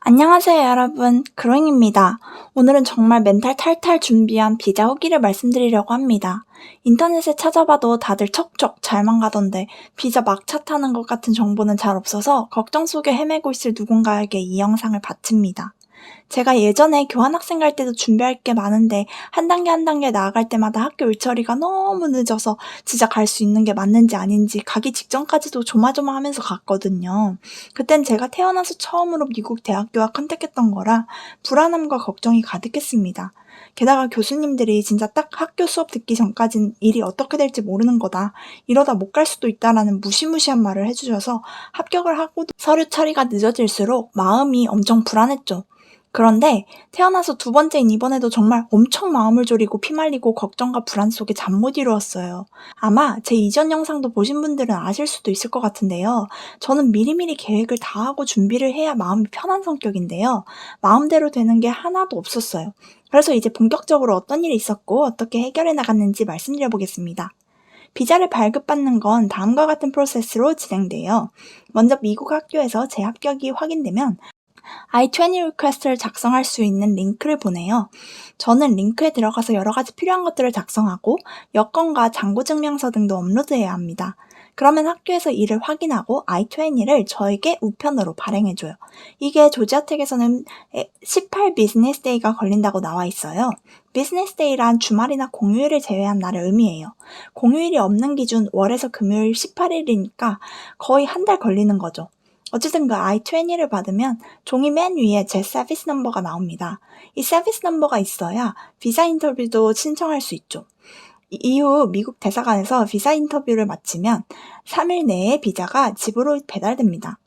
안녕하세요, 여러분. 그로잉입니다. 오늘은 정말 멘탈 탈탈 준비한 비자 후기를 말씀드리려고 합니다. 인터넷에 찾아봐도 다들 척척 잘만 가던데 비자 막차 타는 것 같은 정보는 잘 없어서 걱정 속에 헤매고 있을 누군가에게 이 영상을 바칩니다. 제가 예전에 교환학생 갈 때도 준비할 게 많은데 한 단계 한 단계 나아갈 때마다 학교 일처리가 너무 늦어서 진짜 갈 수 있는 게 맞는지 아닌지 가기 직전까지도 조마조마하면서 갔거든요. 그땐 제가 태어나서 처음으로 미국 대학교와 컨택했던 거라 불안함과 걱정이 가득했습니다. 게다가 교수님들이 진짜 딱 학교 수업 듣기 전까진 일이 어떻게 될지 모르는 거다. 이러다 못 갈 수도 있다라는 무시무시한 말을 해주셔서 합격을 하고도 서류 처리가 늦어질수록 마음이 엄청 불안했죠. 그런데 태어나서 두 번째인 이번에도 정말 엄청 마음을 졸이고 피말리고 걱정과 불안 속에 잠 못 이루었어요. 아마 제 이전 영상도 보신 분들은 아실 수도 있을 것 같은데요. 저는 미리미리 계획을 다 하고 준비를 해야 마음이 편한 성격인데요. 마음대로 되는 게 하나도 없었어요. 그래서 이제 본격적으로 어떤 일이 있었고 어떻게 해결해 나갔는지 말씀드려 보겠습니다. 비자를 발급받는 건 다음과 같은 프로세스로 진행돼요. 먼저 미국 학교에서 제 합격이 확인되면 I-20 리퀘스트를 작성할 수 있는 링크를 보내요. 저는 링크에 들어가서 여러 가지 필요한 것들을 작성하고 여권과 잔고증명서 등도 업로드해야 합니다. 그러면 학교에서 이를 확인하고 I-20를 저에게 우편으로 발행해줘요. 이게 조지아텍에서는 18 비즈니스 데이가 걸린다고 나와 있어요. 비즈니스 데이란 주말이나 공휴일을 제외한 날을 의미해요. 공휴일이 없는 기준 월에서 금요일 18일이니까 거의 한 달 걸리는 거죠. 어쨌든 그 I-20를 받으면 종이 맨 위에 제 서비스 넘버가 나옵니다. 이 서비스 넘버가 있어야 비자 인터뷰도 신청할 수 있죠. 이후 미국 대사관에서 비자 인터뷰를 마치면 3일 내에 비자가 집으로 배달됩니다.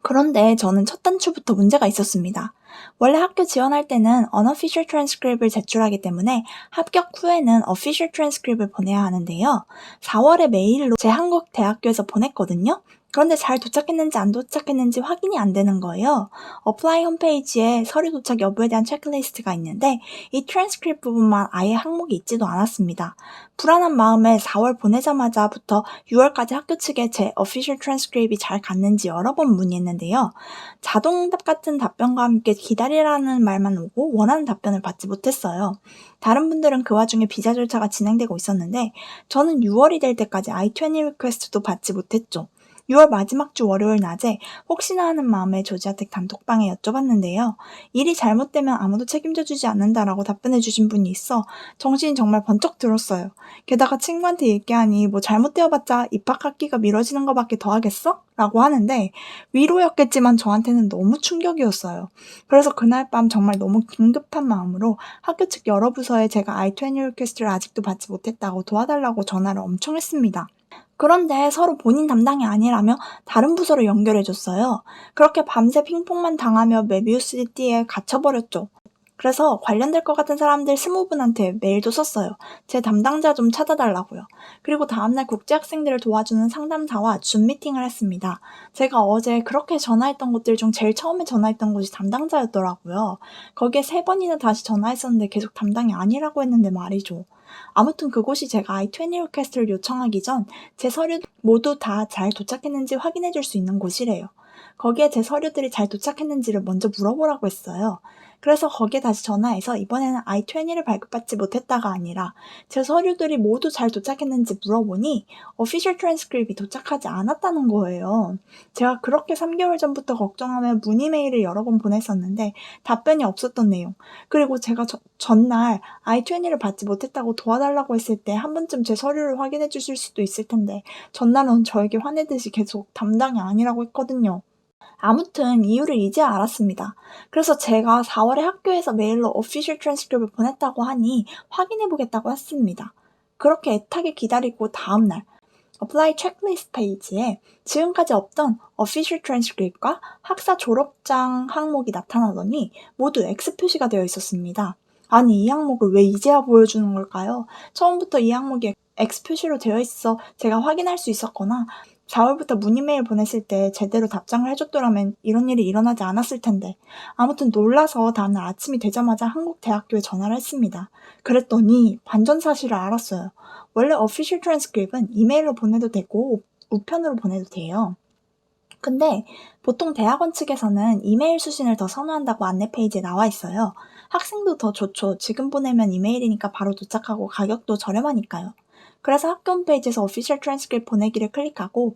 그런데 저는 첫 단추부터 문제가 있었습니다. 원래 학교 지원할 때는 unofficial transcript을 제출하기 때문에 합격 후에는 official transcript을 보내야 하는데요. 4월에 메일로 제 한국 대학교에서 보냈거든요. 그런데 잘 도착했는지 안 도착했는지 확인이 안 되는 거예요. 어플라이 홈페이지에 서류 도착 여부에 대한 체크리스트가 있는데 이 트랜스크립트 부분만 아예 항목이 있지도 않았습니다. 불안한 마음에 4월 보내자마자부터 6월까지 학교 측에 제 official transcript이 잘 갔는지 여러 번 문의했는데요. 자동답 같은 답변과 함께 기다리라는 말만 오고 원하는 답변을 받지 못했어요. 다른 분들은 그 와중에 비자 절차가 진행되고 있었는데 저는 6월이 될 때까지 I-20 리퀘스트도 받지 못했죠. 6월 마지막 주 월요일 낮에 혹시나 하는 마음에 조지아텍 단톡방에 여쭤봤는데요. 일이 잘못되면 아무도 책임져주지 않는다라고 답변해주신 분이 있어 정신이 정말 번쩍 들었어요. 게다가 친구한테 얘기하니 뭐 잘못되어봤자 입학학기가 미뤄지는 것밖에 더 하겠어? 라고 하는데 위로였겠지만 저한테는 너무 충격이었어요. 그래서 그날 밤 정말 너무 긴급한 마음으로 학교 측 여러 부서에 제가 I-20 리퀘스트를 아직도 받지 못했다고 도와달라고 전화를 엄청 했습니다. 그런데 서로 본인 담당이 아니라며 다른 부서로 연결해줬어요. 그렇게 밤새 핑퐁만 당하며 메비우스띠에 갇혀버렸죠. 그래서 관련될 것 같은 사람들 20분한테 메일도 썼어요. 제 담당자 좀 찾아달라고요. 그리고 다음날 국제학생들을 도와주는 상담사와 줌 미팅을 했습니다. 제가 어제 그렇게 전화했던 곳들 중 제일 처음에 전화했던 곳이 담당자였더라고요. 거기에 3번이나 다시 전화했었는데 계속 담당이 아니라고 했는데 말이죠. 아무튼 그곳이 제가 I-20 리퀘스트를 요청하기 전 제 서류 모두 다 잘 도착했는지 확인해 줄 수 있는 곳이래요. 거기에 제 서류들이 잘 도착했는지를 먼저 물어보라고 했어요. 그래서 거기에 다시 전화해서 이번에는 I-20를 발급받지 못했다가 아니라 제 서류들이 모두 잘 도착했는지 물어보니 official transcript이 도착하지 않았다는 거예요. 제가 그렇게 3개월 전부터 걱정하며 문의 메일을 여러 번 보냈었는데 답변이 없었던 내용. 그리고 제가 전날 I-20를 받지 못했다고 도와달라고 했을 때 한 번쯤 제 서류를 확인해 주실 수도 있을 텐데 전날은 저에게 화내듯이 계속 담당이 아니라고 했거든요. 아무튼 이유를 이제 알았습니다. 그래서 제가 4월에 학교에서 메일로 official transcript을 보냈다고 하니 확인해보겠다고 했습니다. 그렇게 애타게 기다리고 다음날 apply checklist 페이지에 지금까지 없던 official transcript과 학사 졸업장 항목이 나타나더니 모두 X 표시가 되어 있었습니다. 아니 이 항목을 왜 이제야 보여주는 걸까요? 처음부터 이 항목이 X 표시로 되어 있어 제가 확인할 수 있었거나 4월부터 문의 메일 보냈을 때 제대로 답장을 해줬더라면 이런 일이 일어나지 않았을 텐데 아무튼 놀라서 다음날 아침이 되자마자 한국 대학교에 전화를 했습니다. 그랬더니 반전 사실을 알았어요. 원래 official transcript은 이메일로 보내도 되고 우편으로 보내도 돼요. 근데 보통 대학원 측에서는 이메일 수신을 더 선호한다고 안내 페이지에 나와 있어요. 학생도 더 좋죠. 지금 보내면 이메일이니까 바로 도착하고 가격도 저렴하니까요. 그래서 학교 홈페이지에서 오피셜 트랜스크립트 보내기를 클릭하고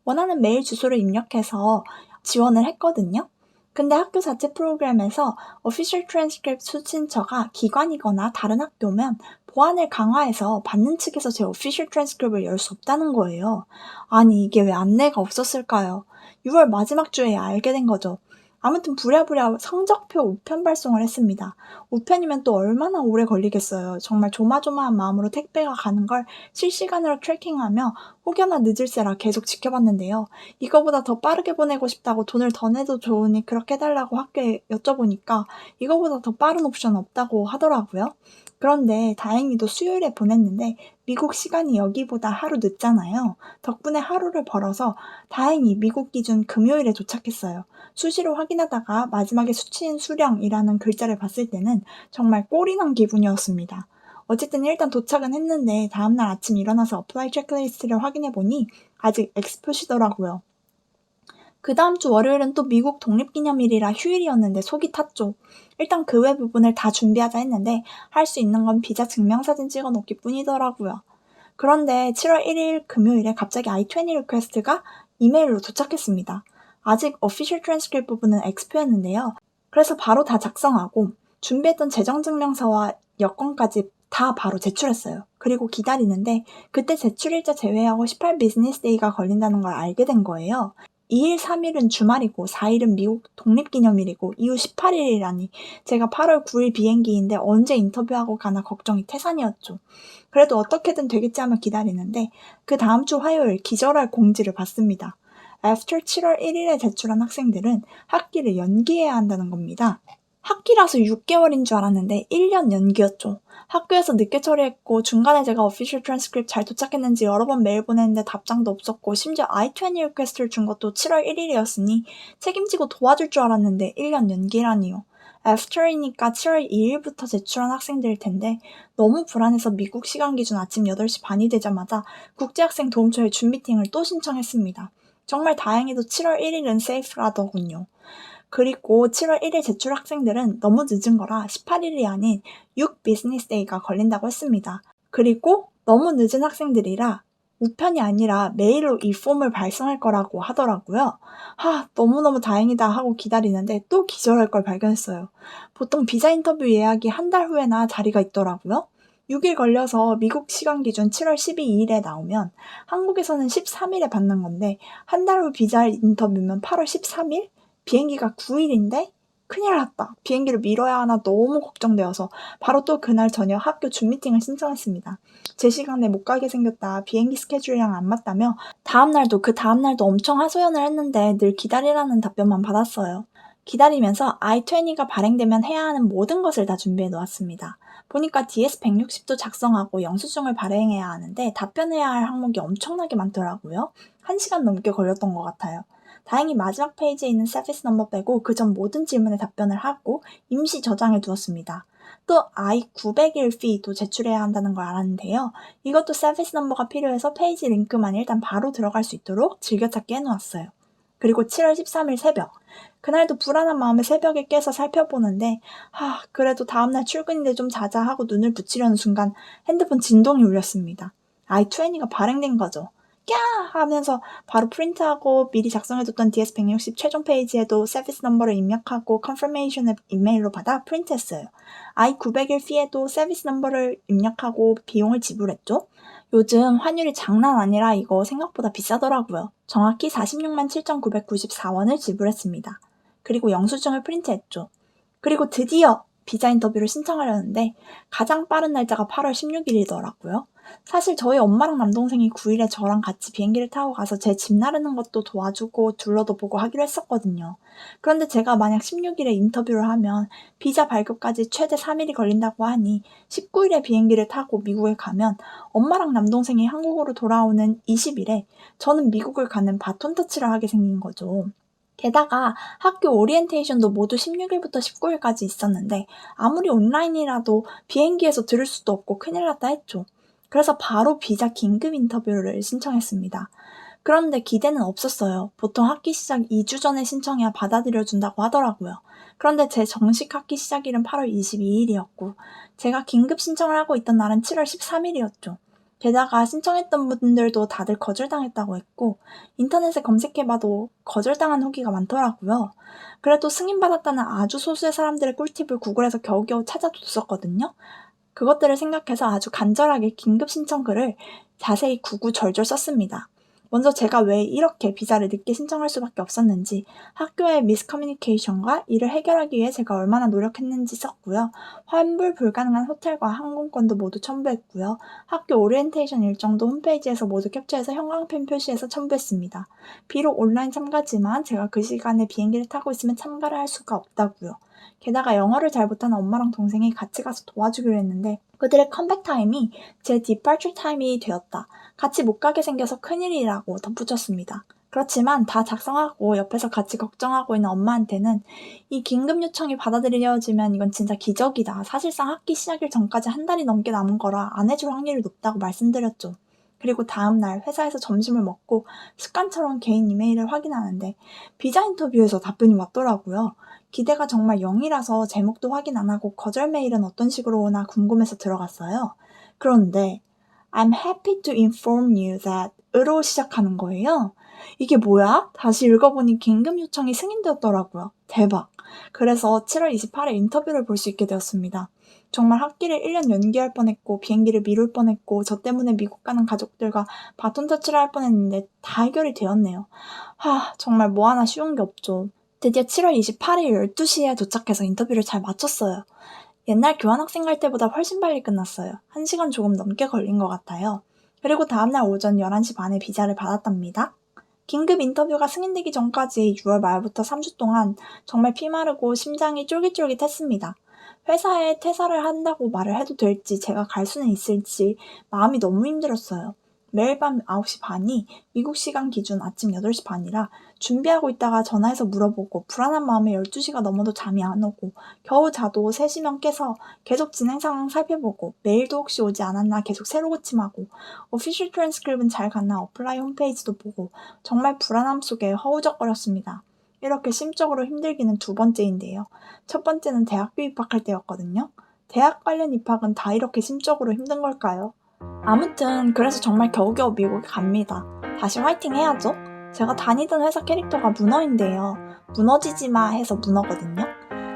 원하는 메일 주소를 입력해서 지원을 했거든요. 근데 학교 자체 프로그램에서 오피셜 트랜스크립트 수신처가 기관이거나 다른 학교면 보안을 강화해서 받는 측에서 제 오피셜 트랜스크립트를 열 수 없다는 거예요. 아니 이게 왜 안내가 없었을까요? 6월 마지막 주에 알게 된 거죠. 아무튼 부랴부랴 성적표 우편 발송을 했습니다. 우편이면 또 얼마나 오래 걸리겠어요. 정말 조마조마한 마음으로 택배가 가는 걸 실시간으로 트래킹하며 혹여나 늦을세라 계속 지켜봤는데요. 이거보다 더 빠르게 보내고 싶다고 돈을 더 내도 좋으니 그렇게 해달라고 학교에 여쭤보니까 이거보다 더 빠른 옵션 없다고 하더라고요. 그런데 다행히도 수요일에 보냈는데 미국 시간이 여기보다 하루 늦잖아요. 덕분에 하루를 벌어서 다행히 미국 기준 금요일에 도착했어요. 수시로 확인하다가 마지막에 수치인 수령이라는 글자를 봤을 때는 정말 꼴이 난 기분이었습니다. 어쨌든 일단 도착은 했는데 다음날 아침 일어나서 어플라이 체크리스트를 확인해보니 아직 X 표시더라고요. 그 다음 주 월요일은 또 미국 독립기념일이라 휴일이었는데 속이 탔죠. 일단 그 외 부분을 다 준비하자 했는데 할 수 있는 건 비자 증명사진 찍어놓기 뿐이더라고요. 그런데 7월 1일 금요일에 갑자기 I-20 리퀘스트가 이메일로 도착했습니다. 아직 official transcript 부분은 X표였는데요. 그래서 바로 다 작성하고 준비했던 재정증명서와 여권까지 다 바로 제출했어요. 그리고 기다리는데 그때 제출일자 제외하고 18 비즈니스 데이가 걸린다는 걸 알게 된 거예요. 2일, 3일은 주말이고 4일은 미국 독립기념일이고 이후 18일이라니 제가 8월 9일 비행기인데 언제 인터뷰하고 가나 걱정이 태산이었죠. 그래도 어떻게든 되겠지 하며 기다리는데 그 다음 주 화요일 기절할 공지를 받습니다. After 7월 1일에 제출한 학생들은 학기를 연기해야 한다는 겁니다. 학기라서 6개월인 줄 알았는데 1년 연기였죠. 학교에서 늦게 처리했고 중간에 제가 official transcript 잘 도착했는지 여러 번 메일 보냈는데 답장도 없었고 심지어 I-20 리퀘스트를 준 것도 7월 1일이었으니 책임지고 도와줄 줄 알았는데 1년 연기라니요. After이니까 7월 2일부터 제출한 학생들일 텐데 너무 불안해서 미국 시간 기준 아침 8시 반이 되자마자 국제학생 도움처에 준 미팅을 또 신청했습니다. 정말 다행히도 7월 1일은 세이프라더군요. 그리고 7월 1일 제출 학생들은 너무 늦은 거라 18일이 아닌 6 비즈니스 데이가 걸린다고 했습니다. 그리고 너무 늦은 학생들이라 우편이 아니라 메일로 이 폼을 발송할 거라고 하더라고요. 너무너무 다행이다 하고 기다리는데 또 기절할 걸 발견했어요. 보통 비자 인터뷰 예약이 한 달 후에나 자리가 있더라고요. 6일 걸려서 미국 시간 기준 7월 12일에 나오면 한국에서는 13일에 받는 건데 한 달 후 비자 인터뷰면 8월 13일? 비행기가 9일인데 큰일 났다. 비행기를 미뤄야 하나 너무 걱정되어서 바로 또 그날 저녁 학교 줌미팅을 신청했습니다. 제 시간에 못 가게 생겼다. 비행기 스케줄이랑 안 맞다며 그 다음날도 엄청 하소연을 했는데 늘 기다리라는 답변만 받았어요. 기다리면서 I-20가 발행되면 해야 하는 모든 것을 다 준비해 놓았습니다. 보니까 DS-160도 작성하고 영수증을 발행해야 하는데 답변해야 할 항목이 엄청나게 많더라고요. 1시간 넘게 걸렸던 것 같아요. 다행히 마지막 페이지에 있는 서비스 넘버 빼고 그전 모든 질문에 답변을 하고 임시 저장해 두었습니다. 또 I-901 fee도 제출해야 한다는 걸 알았는데요. 이것도 서비스 넘버가 필요해서 페이지 링크만 일단 바로 들어갈 수 있도록 즐겨찾기 해놓았어요. 그리고 7월 13일 새벽. 그날도 불안한 마음에 새벽에 깨서 살펴보는데 그래도 다음날 출근인데 좀 자자 하고 눈을 붙이려는 순간 핸드폰 진동이 울렸습니다. I-20가 발행된 거죠. 꺄! 하면서 바로 프린트하고 미리 작성해뒀던 DS-160 최종 페이지에도 서비스 넘버를 입력하고 컨퍼메이션을 이메일로 받아 프린트했어요. I-901 fee에도 서비스 넘버를 입력하고 비용을 지불했죠. 요즘 환율이 장난 아니라 이거 생각보다 비싸더라고요. 정확히 46만 7,994원을 지불했습니다. 그리고 영수증을 프린트했죠. 그리고 드디어 비자 인터뷰를 신청하려는데 가장 빠른 날짜가 8월 16일이더라고요. 사실 저희 엄마랑 남동생이 9일에 저랑 같이 비행기를 타고 가서 제 집 나르는 것도 도와주고 둘러도 보고 하기로 했었거든요. 그런데 제가 만약 16일에 인터뷰를 하면 비자 발급까지 최대 3일이 걸린다고 하니 19일에 비행기를 타고 미국에 가면 엄마랑 남동생이 한국으로 돌아오는 20일에 저는 미국을 가는 바톤 터치를 하게 생긴 거죠. 게다가 학교 오리엔테이션도 모두 16일부터 19일까지 있었는데 아무리 온라인이라도 비행기에서 들을 수도 없고 큰일 났다 했죠. 그래서 바로 비자 긴급 인터뷰를 신청했습니다. 그런데 기대는 없었어요. 보통 학기 시작 2주 전에 신청해야 받아들여준다고 하더라고요. 그런데 제 정식 학기 시작일은 8월 22일이었고 제가 긴급 신청을 하고 있던 날은 7월 13일이었죠. 게다가 신청했던 분들도 다들 거절당했다고 했고 인터넷에 검색해봐도 거절당한 후기가 많더라고요. 그래도 승인받았다는 아주 소수의 사람들의 꿀팁을 구글에서 겨우겨우 찾아뒀었거든요. 그것들을 생각해서 아주 간절하게 긴급 신청 글을 자세히 구구절절 썼습니다. 먼저 제가 왜 이렇게 비자를 늦게 신청할 수밖에 없었는지, 학교의 미스커뮤니케이션과 이를 해결하기 위해 제가 얼마나 노력했는지 썼고요. 환불 불가능한 호텔과 항공권도 모두 첨부했고요. 학교 오리엔테이션 일정도 홈페이지에서 모두 캡처해서 형광펜 표시해서 첨부했습니다. 비록 온라인 참가지만 제가 그 시간에 비행기를 타고 있으면 참가를 할 수가 없다고요. 게다가 영어를 잘 못하는 엄마랑 동생이 같이 가서 도와주기로 했는데 그들의 컴백 타임이 제 디파처 타임이 되었다. 같이 못 가게 생겨서 큰일이라고 덧붙였습니다. 그렇지만 다 작성하고 옆에서 같이 걱정하고 있는 엄마한테는 이 긴급 요청이 받아들여지면 이건 진짜 기적이다. 사실상 학기 시작일 전까지 한 달이 넘게 남은 거라 안 해줄 확률이 높다고 말씀드렸죠. 그리고 다음날 회사에서 점심을 먹고 습관처럼 개인 이메일을 확인하는데 비자 인터뷰에서 답변이 왔더라고요. 기대가 정말 0이라서 제목도 확인 안 하고 거절 메일은 어떤 식으로 오나 궁금해서 들어갔어요. 그런데 I'm happy to inform you that 으로 시작하는 거예요. 이게 뭐야? 다시 읽어보니 긴급 요청이 승인되었더라고요. 대박. 그래서 7월 28일 인터뷰를 볼 수 있게 되었습니다. 정말 학기를 1년 연기할 뻔했고 비행기를 미룰 뻔했고 저 때문에 미국 가는 가족들과 바톤 터치를 할 뻔했는데 다 해결이 되었네요. 정말 뭐 하나 쉬운 게 없죠. 드디어 7월 28일 12시에 도착해서 인터뷰를 잘 마쳤어요. 옛날 교환학생 갈 때보다 훨씬 빨리 끝났어요. 1시간 조금 넘게 걸린 것 같아요. 그리고 다음날 오전 11시 반에 비자를 받았답니다. 긴급 인터뷰가 승인되기 전까지 6월 말부터 3주 동안 정말 피마르고 심장이 쫄깃쫄깃했습니다. 회사에 퇴사를 한다고 말을 해도 될지 제가 갈 수는 있을지 마음이 너무 힘들었어요. 매일 밤 9시 반이 미국 시간 기준 아침 8시 반이라 준비하고 있다가 전화해서 물어보고 불안한 마음에 12시가 넘어도 잠이 안 오고 겨우 자도 3시면 깨서 계속 진행 상황 살펴보고 메일도 혹시 오지 않았나 계속 새로 고침하고 오피셜 트랜스크립은 잘 갔나 어플라이 홈페이지도 보고 정말 불안함 속에 허우적거렸습니다. 이렇게 심적으로 힘들기는 두 번째인데요. 첫 번째는 대학교 입학할 때였거든요. 대학 관련 입학은 다 이렇게 심적으로 힘든 걸까요? 아무튼 그래서 정말 겨우겨우 미국에 갑니다. 다시 화이팅 해야죠. 제가 다니던 회사 캐릭터가 문어인데요. 무너지지 마 해서 문어거든요.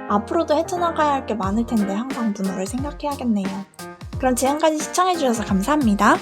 앞으로도 헤쳐나가야 할 게 많을 텐데 항상 문어를 생각해야겠네요. 그럼 지금까지 시청해주셔서 감사합니다.